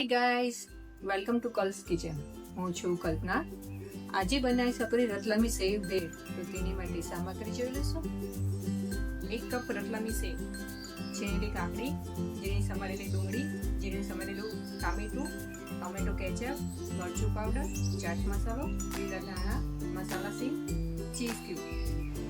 Hi guys, welcome to Kal's kitchen. હું છું કલ્પના. આજે બનાવીશ આપણે રતલામી સેવ ભેળ. તો તેની માટે સામગ્રી જોઈ લઈશું. 1 કપ રતલામી સેવ, છીણેલી કાકડી, ઝીણી સમારેલી ડુંગળી, ઝીણી સમારેલું ટામેટું, ટોમેટો કેચઅપ, મરચું પાવડર, ચાટ મસાલો, લીલા ધાણા, મસાલા સિંગ, ચીઝ ક્યુબ.